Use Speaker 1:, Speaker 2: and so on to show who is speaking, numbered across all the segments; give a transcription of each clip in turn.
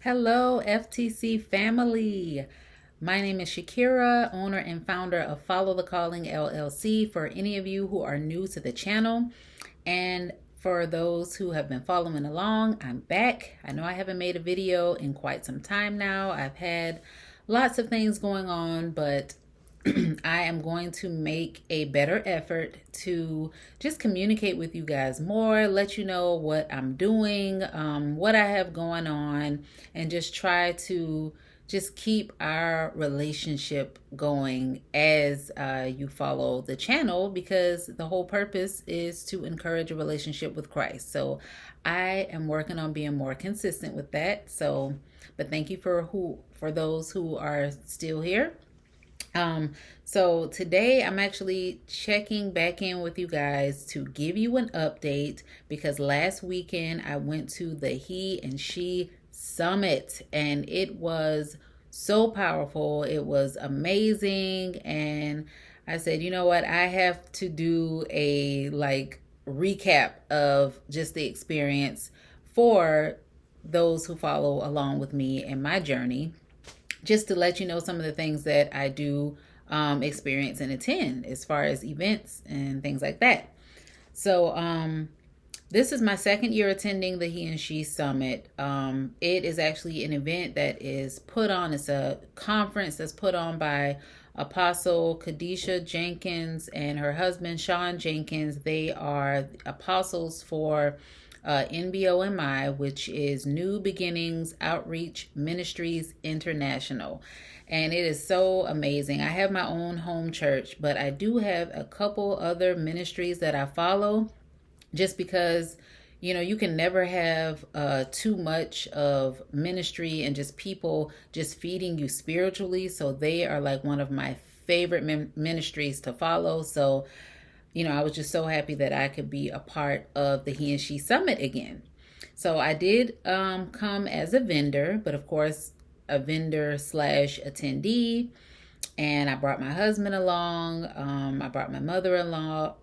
Speaker 1: Hello, FTC family. My name is Shakira, owner and founder of Follow the Calling LLC. For any of you who are new to the channel, and for those who have been following along, I'm back. I know I haven't made a video in quite some time now. I've had lots of things going on, but I am going to make a better effort to just communicate with you guys more, let you know what I'm doing, what I have going on, and just try to just keep our relationship going as you follow the channel, because the whole purpose is to encourage a relationship with Christ. So I am working on being more consistent with that. But thank you for those who are still here. So today I'm actually checking back in with you guys to give you an update, because last weekend I went to the He and She Summit and it was so powerful. It was amazing. And I said, you know what? I have to do a recap of just the experience for those who follow along with me in my journey, just to let you know some of the things that I do experience and attend as far as events and things like that. So this is my second year attending the He and She Summit. It is actually an event that is put on. It's a conference that's put on by Apostle Kadesha Jenkins and her husband Chaun Jenkins. They are apostles for NBOMI, which is New Beginnings Outreach Ministries International. And it is so amazing. I have my own home church, but I do have a couple other ministries that I follow, just because you can never have too much of ministry and just people just feeding you spiritually. So they are like one of my favorite ministries to follow. So I was just so happy that I could be a part of the He and She Summit again. So I did come as a vendor, but of course, a vendor slash attendee. And I brought my husband along. I brought my mother-in-law,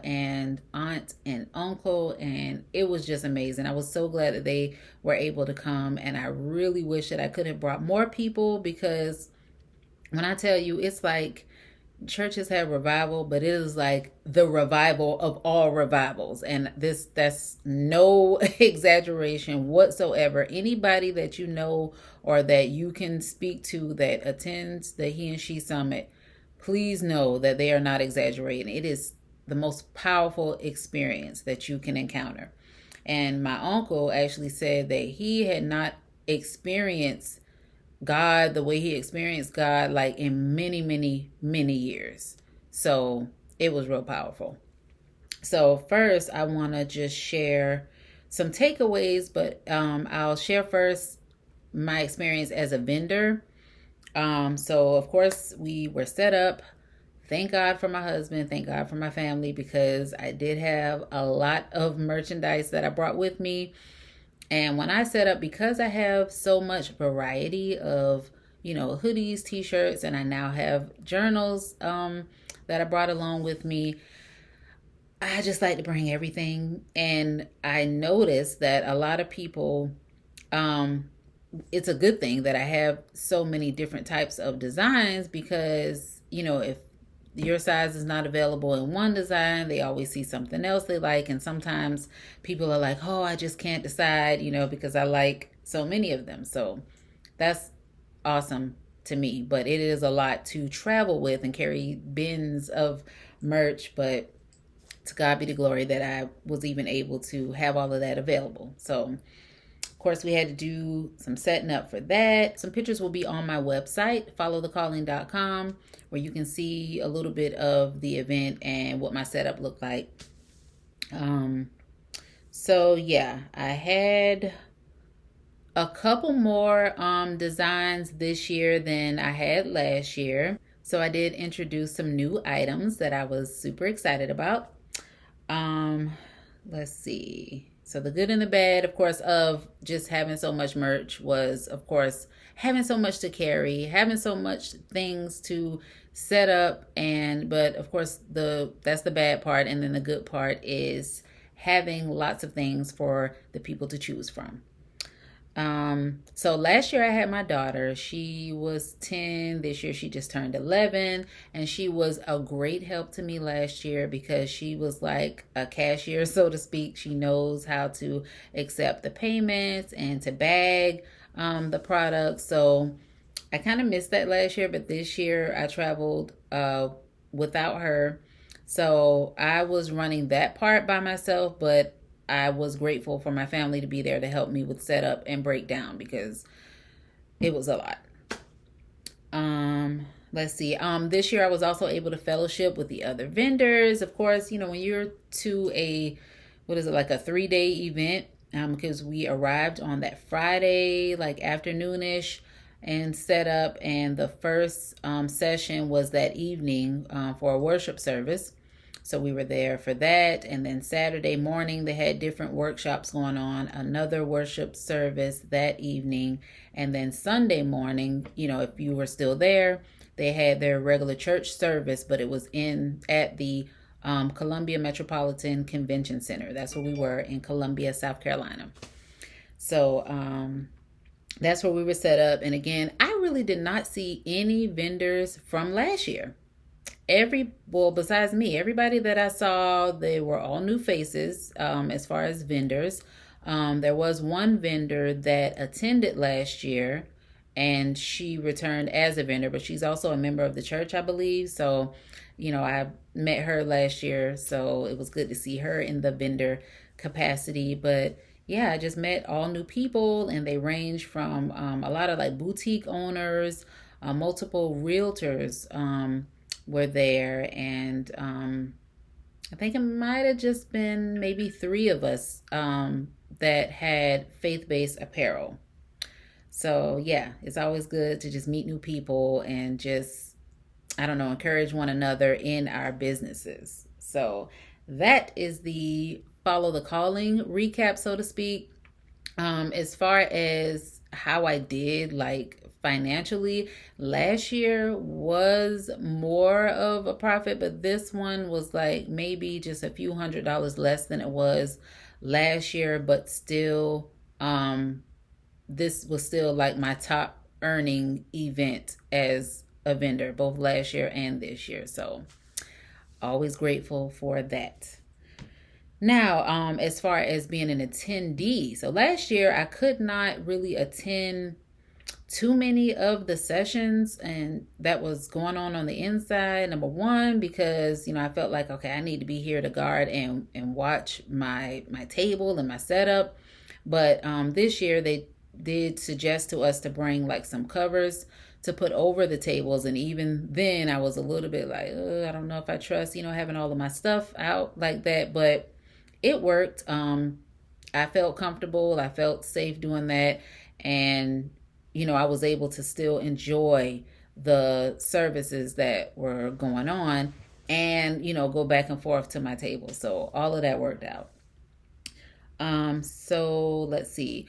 Speaker 1: and aunt and uncle. And it was just amazing. I was so glad that they were able to come. And I really wish that I could have brought more people, because when I tell you, it's like churches have revival, but it is like the revival of all revivals. And that's no exaggeration whatsoever. Anybody that you know or that you can speak to that attends the He and She Summit, please know that they are not exaggerating. It is the most powerful experience that you can encounter. And my uncle actually said that he had not experienced God the way he experienced God like in many, many, many years. So it was real powerful. So first, I want to just share some takeaways, but I'll share first my experience as a vendor. So of course we were set up. Thank God for my husband. Thank God for my family, because I did have a lot of merchandise that I brought with me. And when I set up, because I have so much variety of, hoodies, t-shirts, and I now have journals that I brought along with me, I just like to bring everything. And I noticed that a lot of people, it's a good thing that I have so many different types of designs, because, if your size is not available in one design, they always see something else they like. And sometimes people are like, oh, I just can't decide, because I like so many of them. So that's awesome to me, but it is a lot to travel with and carry bins of merch. But to God be the glory that I was even able to have all of that available. So of course, we had to do some setting up for that. Some pictures will be on my website, followthecalling.com, where you can see a little bit of the event and what my setup looked like. So yeah, I had a couple more designs this year than I had last year. So I did introduce some new items that I was super excited about. Let's see. So the good and the bad, of course, of just having so much merch was, of course, having so much to carry, having so much things to set up. But of course, that's the bad part. And then the good part is having lots of things for the people to choose from. So last year I had my daughter. She was 10. This year she just turned 11. And she was a great help to me last year because she was like a cashier, so to speak. She knows how to accept the payments and to bag the products. So I kind of missed that last year, but this year I traveled without her. So I was running that part by myself, but I was grateful for my family to be there to help me with setup and breakdown because it was a lot. Let's see. This year I was also able to fellowship with the other vendors. Of course, you know, when you're to a, what is it, like a 3-day event, because we arrived on that Friday, like afternoonish, and set up, and the first session was that evening for a worship service. So we were there for that. And then Saturday morning, they had different workshops going on, another worship service that evening. And then Sunday morning, you know, if you were still there, they had their regular church service, but it was at the Columbia Metropolitan Convention Center. That's where we were, in Columbia, South Carolina. So that's where we were set up. And again, I really did not see any vendors from last year. Besides me, everybody that I saw, they were all new faces as far as vendors. There was one vendor that attended last year, and she returned as a vendor, but she's also a member of the church, I believe. So, you know, I met her last year, so it was good to see her in the vendor capacity. But yeah, I just met all new people, and they range from a lot of like boutique owners, multiple realtors, were there, and I think it might have just been maybe 3 of us that had faith-based apparel. So yeah, it's always good to just meet new people and just, I don't know, encourage one another in our businesses. So that is the Follow the Calling recap, so to speak. As far as how I did, like financially, last year was more of a profit, but this one was like maybe just a few $100s less than it was last year, but still this was still like my top earning event as a vendor, both last year and this year. So always grateful for that. Now, as far as being an attendee, so last year I could not really attend too many of the sessions, and that was going on the inside. Number one, because, you know, I felt like, okay, I need to be here to guard and watch my table and my setup. But this year they did suggest to us to bring like some covers to put over the tables, and even then I was a little bit like, I don't know if I trust, you know, having all of my stuff out like that. But it worked. I felt comfortable. I felt safe doing that. And, you know, I was able to still enjoy the services that were going on and, you know, go back and forth to my table. So all of that worked out. So let's see.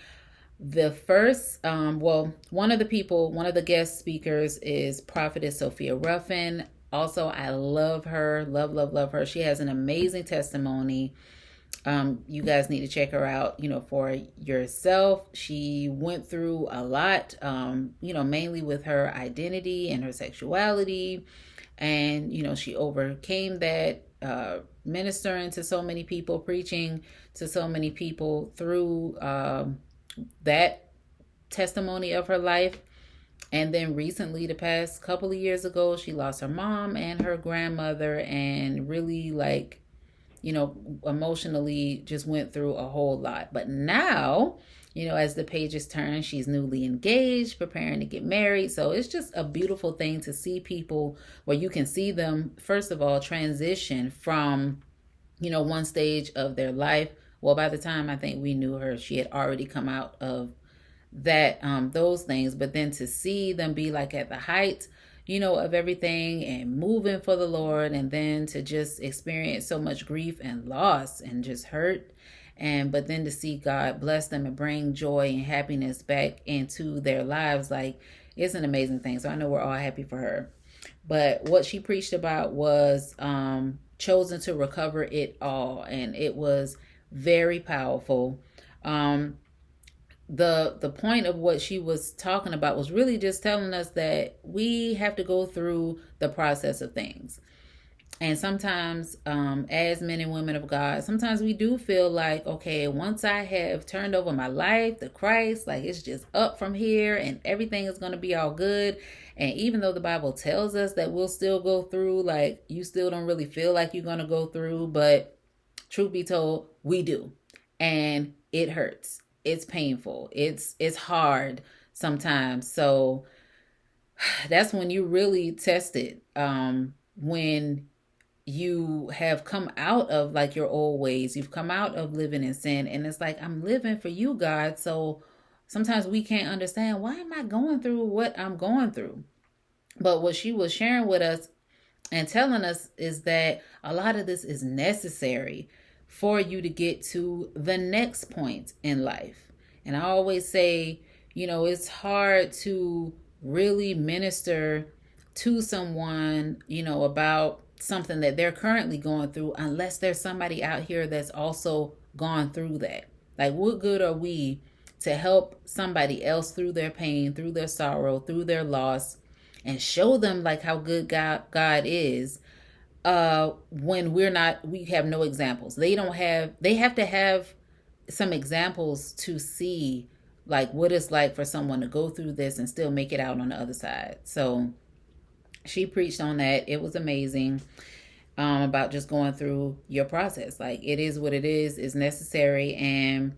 Speaker 1: The first, one of the guest speakers is Prophetess Sophia Ruffin. Also, I love her, love her. She has an amazing testimony. You guys need to check her out, you know, for yourself. She went through a lot, you know, mainly with her identity and her sexuality. And, you know, she overcame that, ministering to so many people, preaching to so many people through that testimony of her life. And then recently, the past couple of years ago, she lost her mom and her grandmother, and really, like, you know, emotionally just went through a whole lot. But now, you know, as the pages turn, she's newly engaged, preparing to get married. So it's just a beautiful thing to see people where you can see them, first of all, transition from, you know, one stage of their life. Well, by the time I think we knew her, she had already come out of that, those things. But then to see them be like at the height, you know, of everything and moving for the Lord, and then to just experience so much grief and loss and just hurt. But then to see God bless them and bring joy and happiness back into their lives, like, it's an amazing thing. So I know we're all happy for her. But what she preached about was chosen to recover it all. And it was very powerful. the point of what she was talking about was really just telling us that we have to go through the process of things. And sometimes, as men and women of God, sometimes we do feel like, okay, once I have turned over my life to Christ, like it's just up from here and everything is going to be all good. And even though the Bible tells us that we'll still go through, like you still don't really feel like you're going to go through, but truth be told, we do. And it hurts. It's painful. It's hard sometimes. So that's when you really test it. When you have come out of like your old ways, you've come out of living in sin, and it's like, I'm living for you, God. So sometimes we can't understand, why am I going through what I'm going through? But what she was sharing with us and telling us is that a lot of this is necessary for you to get to the next point in life. And I always say, it's hard to really minister to someone, about something that they're currently going through, unless there's somebody out here that's also gone through that. Like, what good are we to help somebody else through their pain, through their sorrow, through their loss, and show them like how good God is, when we have no examples. They have to have some examples to see like what it's like for someone to go through this and still make it out on the other side. So she preached on that. It was amazing, about just going through your process. Like, it is what it is. It's necessary, and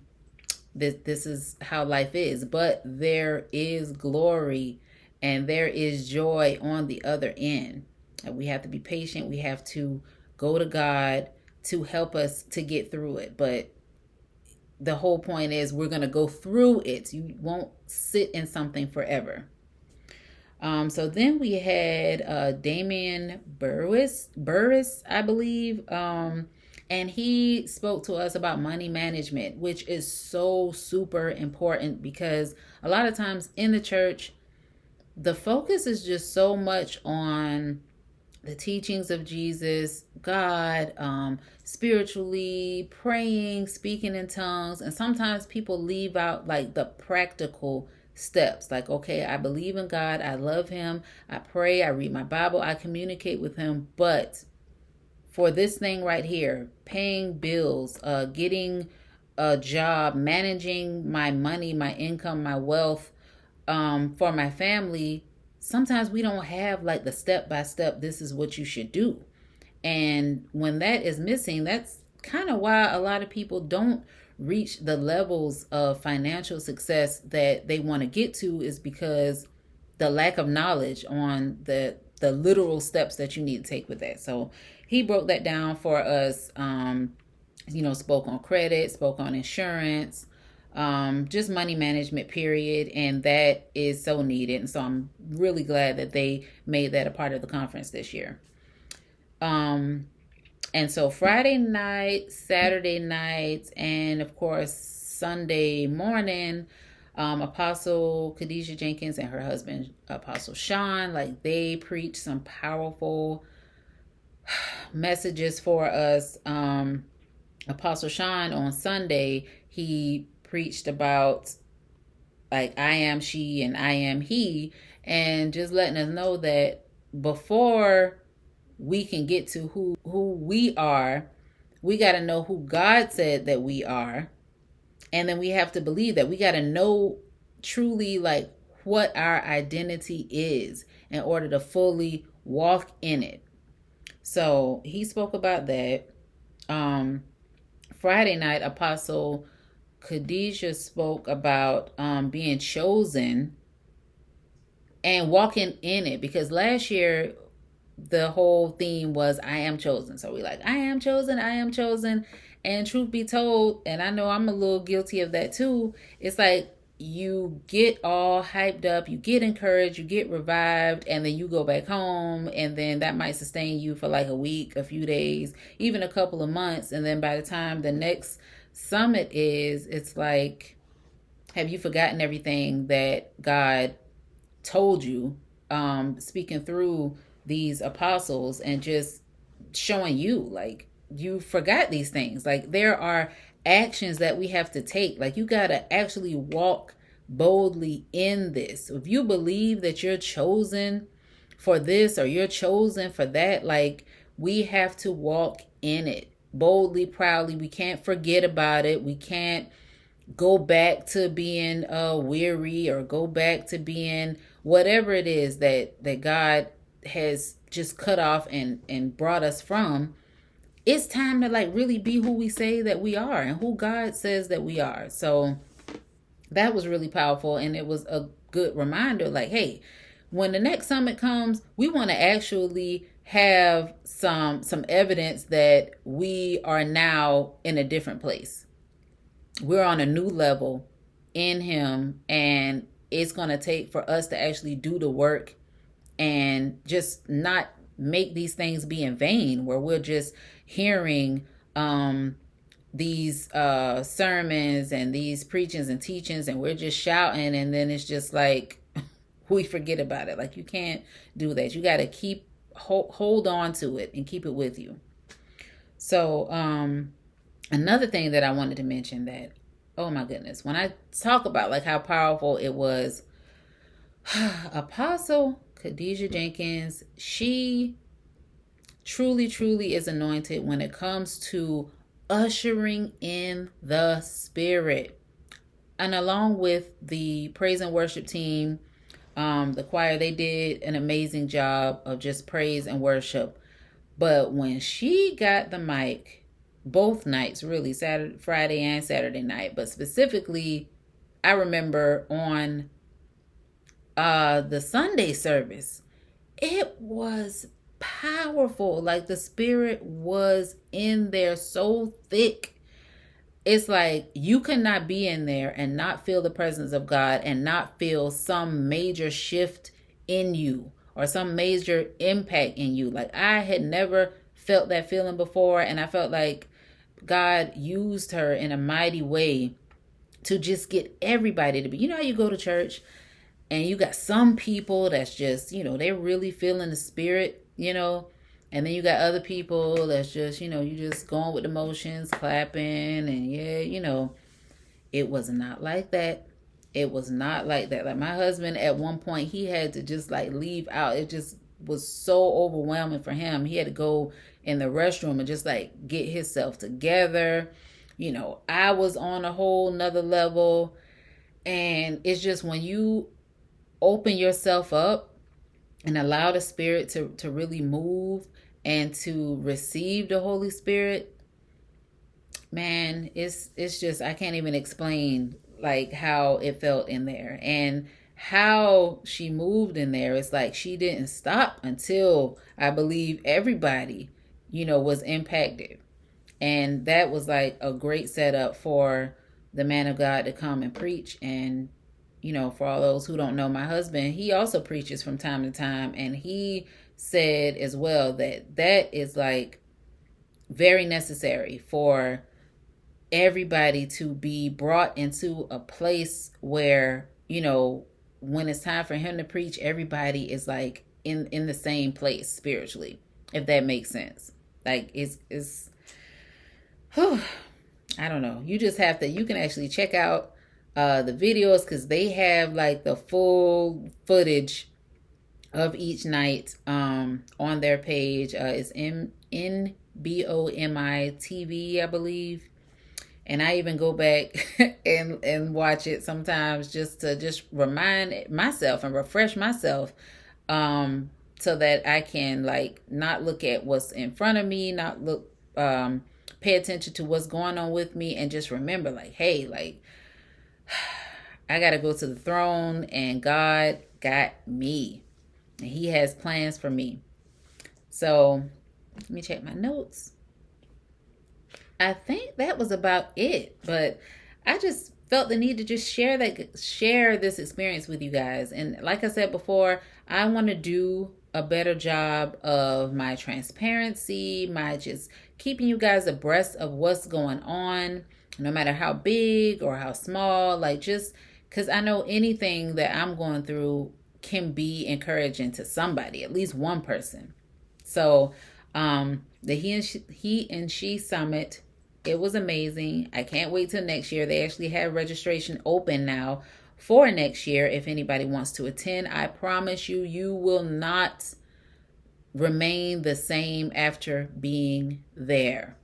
Speaker 1: this is how life is. But there is glory and there is joy on the other end. And we have to be patient. We have to go to God to help us to get through it. But the whole point is, we're going to go through it. You won't sit in something forever. So then we had Damian Burris, I believe. And he spoke to us about money management, which is so super important, because a lot of times in the church, the focus is just so much on the teachings of Jesus, God, spiritually, praying, speaking in tongues. And sometimes people leave out like the practical steps. Like, okay, I believe in God. I love him. I pray. I read my Bible. I communicate with him. But for this thing right here, paying bills, getting a job, managing my money, my income, my wealth, for my family, sometimes we don't have like the step-by-step, this is what you should do. And when that is missing, that's kind of why a lot of people don't reach the levels of financial success that they want to get to, is because the lack of knowledge on the literal steps that you need to take with that. So he broke that down for us, spoke on credit, spoke on insurance, just money management, period. And that is so needed. And so I'm really glad that they made that a part of the conference this year. And so Friday night, Saturday night, and of course Sunday morning, Apostle Kadesha Jenkins and her husband, Apostle Chaun, like they preached some powerful messages for us. Apostle Chaun on Sunday, he preached about like I am she and I am he, and just letting us know that before we can get to who we are, we got to know who God said that we are. And then we have to believe that. We got to know truly like what our identity is in order to fully walk in it. So he spoke about that. Friday night, Apostle Kadesha spoke about being chosen and walking in it, because last year the whole theme was I am chosen. So we like, I am chosen, I am chosen. And truth be told, and I know I'm a little guilty of that too, it's like you get all hyped up, you get encouraged, you get revived, and then you go back home, and then that might sustain you for like a week, a few days, even a couple of months. And then by the time the next summit is, it's like, have you forgotten everything that God told you, speaking through these apostles and just showing you like you forgot these things? Like there are actions that we have to take. Like, you got to actually walk boldly in this. If you believe that you're chosen for this or you're chosen for that, like, we have to walk in it boldly, proudly. We can't forget about it. We can't go back to being weary or go back to being whatever it is that God has just cut off and brought us from. It's time to like really be who we say that we are and who God says that we are. So that was really powerful, and it was a good reminder, like, hey, when the next summit comes, we want to actually have some evidence that we are now in a different place. We're on a new level in him, and it's going to take for us to actually do the work and just not make these things be in vain, where we're just hearing these sermons and these preachings and teachings, and we're just shouting, and then it's just like we forget about it. Like, you can't do that. You got to keep hold on to it and keep it with you. So another thing that I wanted to mention, that, oh my goodness, when I talk about like how powerful it was, Apostle Kadesha Jenkins, she truly is anointed when it comes to ushering in the Spirit. And along with the praise and worship team, the choir, they did an amazing job of just praise and worship. But when she got the mic, both nights, really, Friday and Saturday night, but specifically, I remember on the Sunday service, it was powerful. Like, the Spirit was in there so thick. It's like you cannot be in there and not feel the presence of God and not feel some major shift in you or some major impact in you. Like, I had never felt that feeling before, and I felt like God used her in a mighty way to just get everybody to be, how you go to church and you got some people that's just, they're really feeling the Spirit, and then you got other people that's just, you just going with the motions, clapping, and it was not like that. It was not like that. Like, my husband, at one point, he had to just like leave out. It just was so overwhelming for him. He had to go in the restroom and just like get himself together. I was on a whole nother level. And it's just when you open yourself up and allow the Spirit to really move and to receive the Holy Spirit, man, it's just, I can't even explain like how it felt in there and how she moved in there. It's like she didn't stop until, I believe, everybody, was impacted. And that was like a great setup for the man of God to come and preach. And for all those who don't know, my husband, he also preaches from time to time, and he said as well that is like very necessary for everybody to be brought into a place where, when it's time for him to preach, everybody is like in the same place spiritually, if that makes sense. Like, it's whew, I don't know. You just have to, you can actually check out the videos, because they have like the full footage of each night on their page. It's NBOMI TV, I believe. And I even go back and watch it sometimes just to remind myself and refresh myself, so that I can like not look at what's in front of me, not look pay attention to what's going on with me, and just remember, like, hey, like, I got to go to the throne, and God got me, and he has plans for me. So let me check my notes. I think that was about it, but I just felt the need to just share this experience with you guys. And like I said before, I want to do a better job of my transparency, my just keeping you guys abreast of what's going on, no matter how big or how small, like, just because I know anything that I'm going through can be encouraging to somebody, at least one person. So the He and She Summit It was amazing. I can't wait till next year. They actually have registration open now for next year if anybody wants to attend. I promise you, you will not remain the same after being there.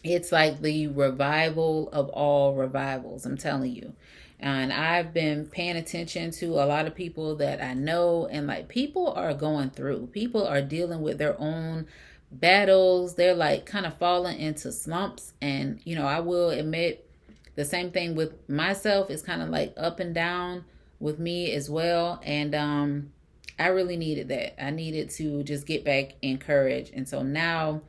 Speaker 1: It's like the revival of all revivals, I'm telling you. And I've been paying attention to a lot of people that I know, and like people are going through, people are dealing with their own battles. They're like kind of falling into slumps. And, you know, I will admit the same thing with myself is kind of like up and down with me as well. And I really needed that. I needed to just get back encouraged. And so now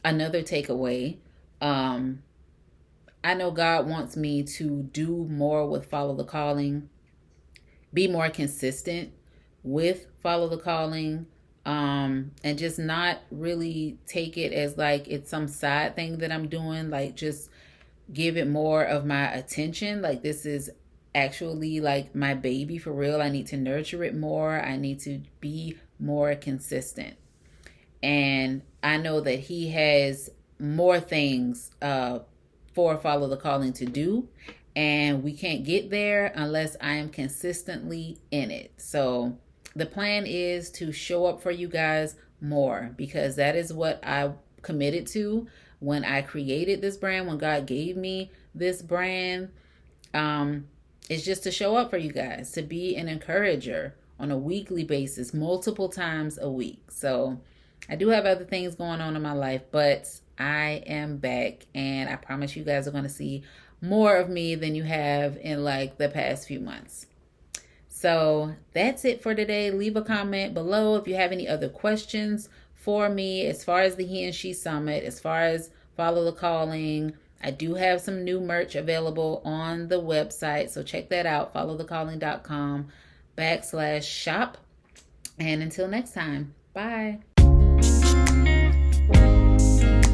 Speaker 1: another takeaway, I know God wants me to do more with Follow the Calling, be more consistent with Follow the Calling, and just not really take it as like it's some side thing that I'm doing, like just give it more of my attention. Like this is actually like my baby for real. I need to nurture it more. I need to be more consistent. And I know that he has more things for Follow the Calling to do. And we can't get there unless I am consistently in it. So the plan is to show up for you guys more, because that is what I committed to when I created this brand, when God gave me this brand. It's just to show up for you guys, to be an encourager on a weekly basis, multiple times a week. So I do have other things going on in my life, but I am back, and I promise you guys are going to see more of me than you have in like the past few months. So that's it for today. Leave a comment below if you have any other questions for me as far as the He and She Summit, as far as Follow the Calling. I do have some new merch available on the website, so check that out, followthecalling.com/shop. And until next time, bye.